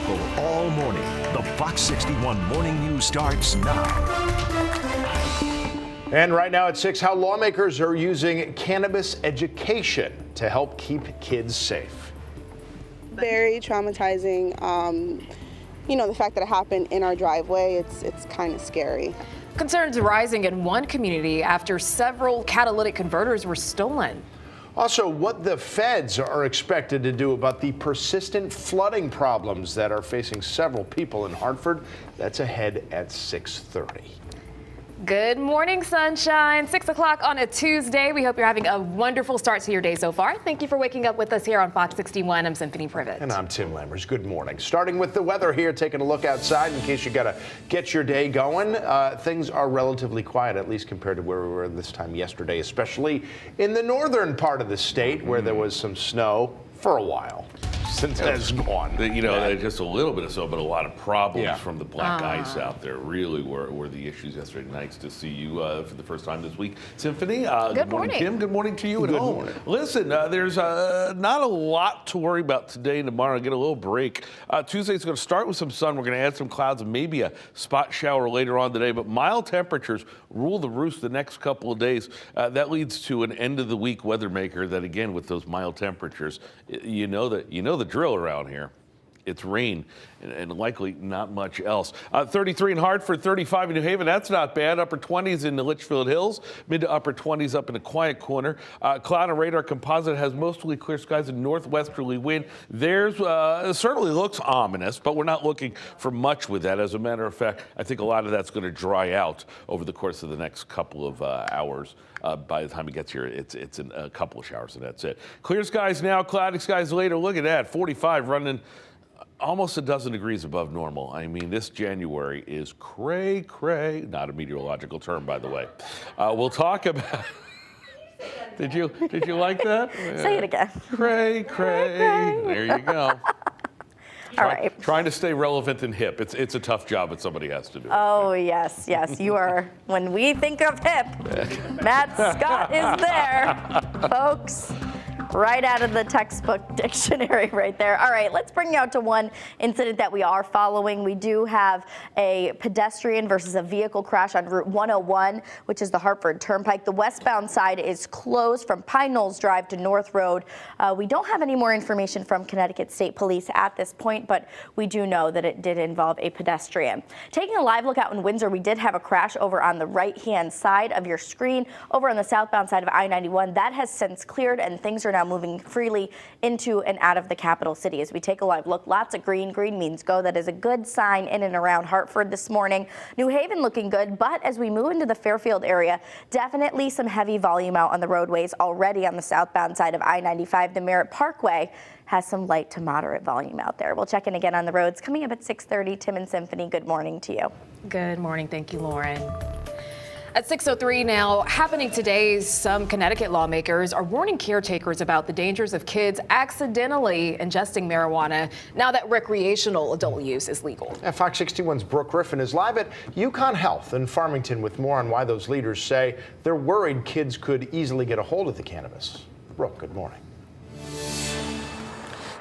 local all morning. The Fox 61 Morning News starts now. And right now at 6, how lawmakers are using cannabis education to help keep kids safe. Very traumatizing. The fact that it happened in our driveway, it's kind of scary. Concerns rising in one community after several catalytic converters were stolen. Also, what the feds are expected to do about the persistent flooding problems that are facing several people in Hartford. That's ahead at 6:30. Good morning, sunshine. 6 o'clock on a Tuesday. We hope you're having a wonderful start to your day so far. Thank you for waking up with us here on Fox 61. I'm Symphony Privet. And I'm Tim Lammers. Good morning. Starting with the weather here, taking a look outside in case you got to get your day going. Things are relatively quiet, at least compared to where we were this time yesterday, especially in the northern part of the state where there was some snow for a while. Since that's gone. Just a little bit of snow, but a lot of problems from the black ice out there really were the issues yesterday. Nice to see you for the first time this week. Symphony, good morning, Kim. Good morning to you at home. Morning. Listen, there's not a lot to worry about today and tomorrow. Get a little break. Tuesday's going to start with some sun. We're going to add some clouds and maybe a spot shower later on today, but mild temperatures rule the roost the next couple of days. That leads to an end of the week weather maker that, again, with those mild temperatures, you know the drill around here. It's rain and likely not much else. 33 in Hartford, 35 in New Haven. That's not bad. Upper 20s in the Litchfield Hills, mid to upper 20s up in the Quiet Corner. Cloud and radar composite has mostly clear skies and northwesterly wind. There's it certainly looks ominous, but we're not looking for much with that. As a matter of fact, I think a lot of that's going to dry out over the course of the next couple of hours. By the time it gets here, it's in a couple of showers, and that's it. Clear skies now, cloudy skies later. Look at that, 45 running almost a dozen degrees above normal. I mean, this January is cray. Not a meteorological term, by the way. We'll talk about. Did you like that? Say it again. Cray. There you go. All right. Trying to stay relevant and hip. It's a tough job that somebody has to do. Oh, yes. You are. When we think of hip, Matt Scott is there, folks. Right out of the textbook dictionary right there. All right, let's bring you out to one incident that we are following. We do have a pedestrian versus a vehicle crash on Route 101, which is the Hartford Turnpike. The westbound side is closed from Pine Knolls Drive to North Road. We don't have any more information from Connecticut State Police at this point, but we do know that it did involve a pedestrian. Taking a live look out in Windsor, we did have a crash over on the right-hand side of your screen, over on the southbound side of I-91. That has since cleared, and things are now moving freely into and out of the capital city. As we take a live look, lots of green means go. That is a good sign in and around Hartford this morning. New Haven looking good, but as we move into the Fairfield area, definitely some heavy volume out on the roadways already on the southbound side of I-95. The Merritt Parkway has some light to moderate volume out there. We'll check in again on the roads coming up at 6:30. Tim and Symphony, good morning to you. Good morning. Thank you, Lauren. At 6:03 now, happening today, some Connecticut lawmakers are warning caretakers about the dangers of kids accidentally ingesting marijuana now that recreational adult use is legal. Fox 61's Brooke Griffin is live at UConn Health in Farmington with more on why those leaders say they're worried kids could easily get a hold of the cannabis. Brooke, good morning.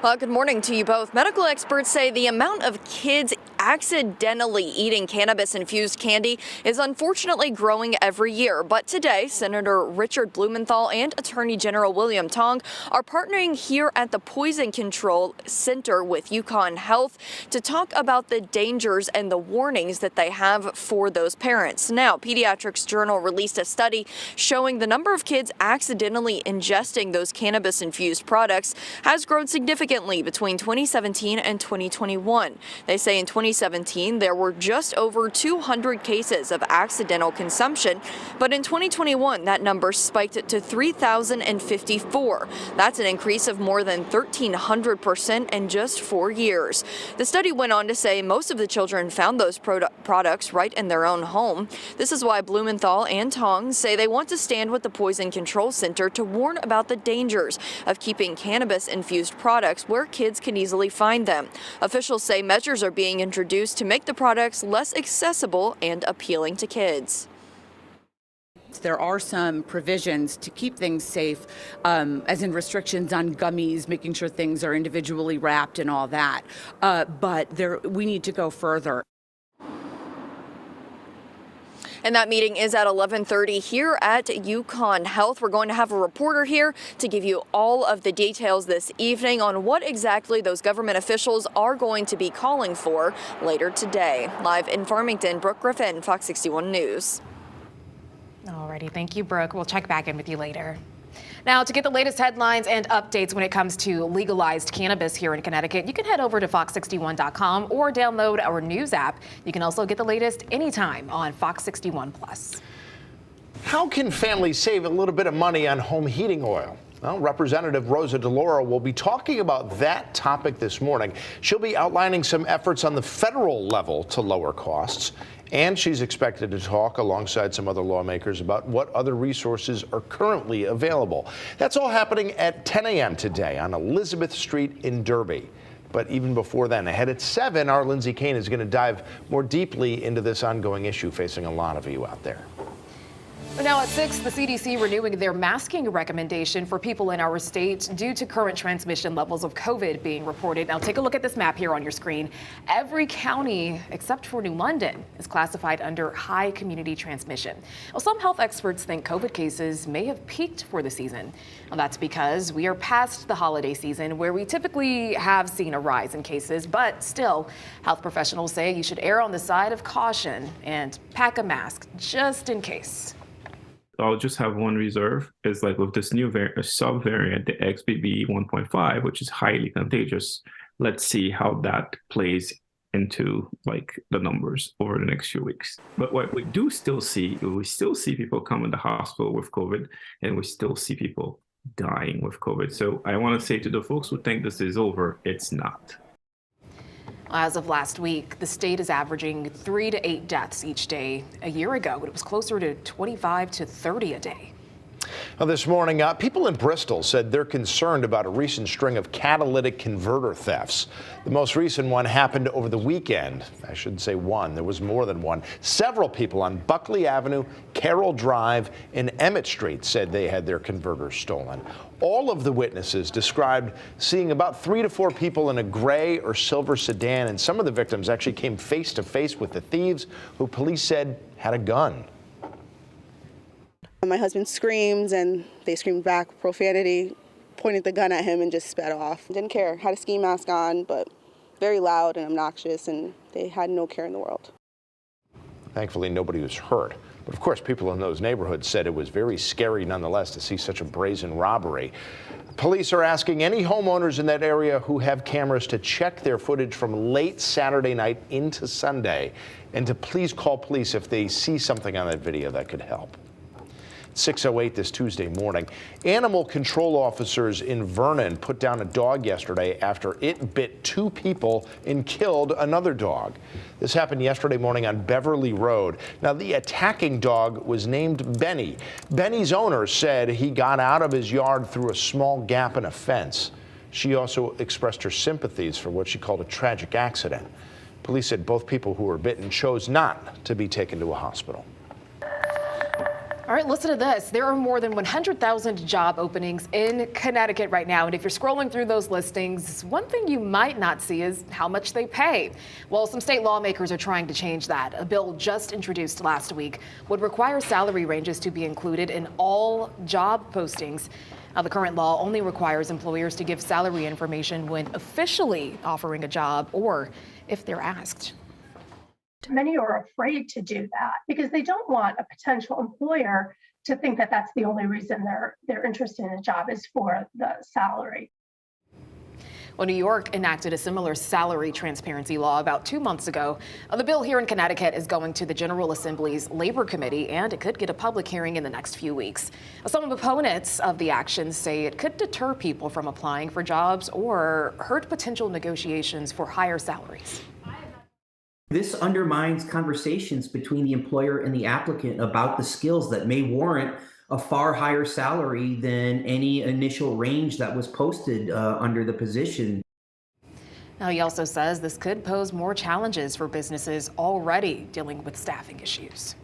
Well, good morning to you both. Medical experts say the amount of kids accidentally eating cannabis-infused candy is unfortunately growing every year. But today, Senator Richard Blumenthal and Attorney General William Tong are partnering here at the Poison Control Center with UConn Health to talk about the dangers and the warnings that they have for those parents. Now, Pediatrics Journal released a study showing the number of kids accidentally ingesting those cannabis-infused products has grown significantly between 2017 and 2021. They say in 2017, there were just over 200 cases of accidental consumption, but in 2021, that number spiked to 3,054. That's an increase of more than 1,300% in just 4 years. The study went on to say most of the children found those products right in their own home. This is why Blumenthal and Tong say they want to stand with the Poison Control Center to warn about the dangers of keeping cannabis-infused products where kids can easily find them. Officials say measures are being introduced to make the products less accessible and appealing to kids. There are some provisions to keep things safe, as in restrictions on gummies, making sure things are individually wrapped and all that. But we need to go further. And that meeting is at 11:30 here at UConn Health. We're going to have a reporter here to give you all of the details this evening on what exactly those government officials are going to be calling for later today. Live in Farmington, Brooke Griffin, Fox 61 News. Alrighty, thank you, Brooke. We'll check back in with you later. Now, to get the latest headlines and updates when it comes to legalized cannabis here in Connecticut, you can head over to fox61.com or download our news app. You can also get the latest anytime on Fox 61 Plus. How can families save a little bit of money on home heating oil? Well, Representative Rosa DeLauro will be talking about that topic this morning. She'll be outlining some efforts on the federal level to lower costs. And she's expected to talk alongside some other lawmakers about what other resources are currently available. That's all happening at 10 a.m. today on Elizabeth Street in Derby. But even before then, ahead at 7, our Lindsay Kane is going to dive more deeply into this ongoing issue facing a lot of you out there. Now at 6, the CDC renewing their masking recommendation for people in our state due to current transmission levels of COVID being reported. Now take a look at this map here on your screen. Every county except for New London is classified under high community transmission. Well, some health experts think COVID cases may have peaked for the season. Well, that's because we are past the holiday season where we typically have seen a rise in cases, but still, health professionals say you should err on the side of caution and pack a mask just in case. I'll just have one reserve is like with this new sub-variant, the XBB 1.5, which is highly contagious. Let's see how that plays into like the numbers over the next few weeks. But what we still see people come in the hospital with COVID, and we still see people dying with COVID. So I want to say to the folks who think this is over, it's not. As of last week, the state is averaging 3 to 8 deaths each day. A year ago, it was closer to 25 to 30 a day. Well, this morning, people in Bristol said they're concerned about a recent string of catalytic converter thefts. The most recent one happened over the weekend. I shouldn't say one, there was more than one. Several people on Buckley Avenue, Carroll Drive, and Emmett Street said they had their converters stolen. All of the witnesses described seeing about 3 to 4 people in a gray or silver sedan, and some of the victims actually came face to face with the thieves, who police said had a gun. My husband screams and they screamed back profanity, pointed the gun at him and just sped off. Didn't care, had a ski mask on, but very loud and obnoxious, and they had no care in the world. Thankfully, nobody was hurt. But of course, people in those neighborhoods said it was very scary nonetheless to see such a brazen robbery. Police are asking any homeowners in that area who have cameras to check their footage from late Saturday night into Sunday, and to please call police if they see something on that video that could help. 6:08 this Tuesday morning. Animal control officers in Vernon put down a dog yesterday after it bit 2 people and killed another dog. This happened yesterday morning on Beverly Road. Now, the attacking dog was named Benny. Benny's owner said he got out of his yard through a small gap in a fence. She also expressed her sympathies for what she called a tragic accident. Police said both people who were bitten chose not to be taken to a hospital. All right, listen to this. There are more than 100,000 job openings in Connecticut right now. And if you're scrolling through those listings, one thing you might not see is how much they pay. Well, some state lawmakers are trying to change that. A bill just introduced last week would require salary ranges to be included in all job postings. Now, the current law only requires employers to give salary information when officially offering a job or if they're asked. Many are afraid to do that because they don't want a potential employer to think that that's the only reason they're interested in a job is for the salary. Well, New York enacted a similar salary transparency law about 2 months ago. The bill here in Connecticut is going to the General Assembly's Labor Committee, and it could get a public hearing in the next few weeks. Some opponents of the action say it could deter people from applying for jobs or hurt potential negotiations for higher salaries. This undermines conversations between the employer and the applicant about the skills that may warrant a far higher salary than any initial range that was posted under the position. Now, he also says this could pose more challenges for businesses already dealing with staffing issues.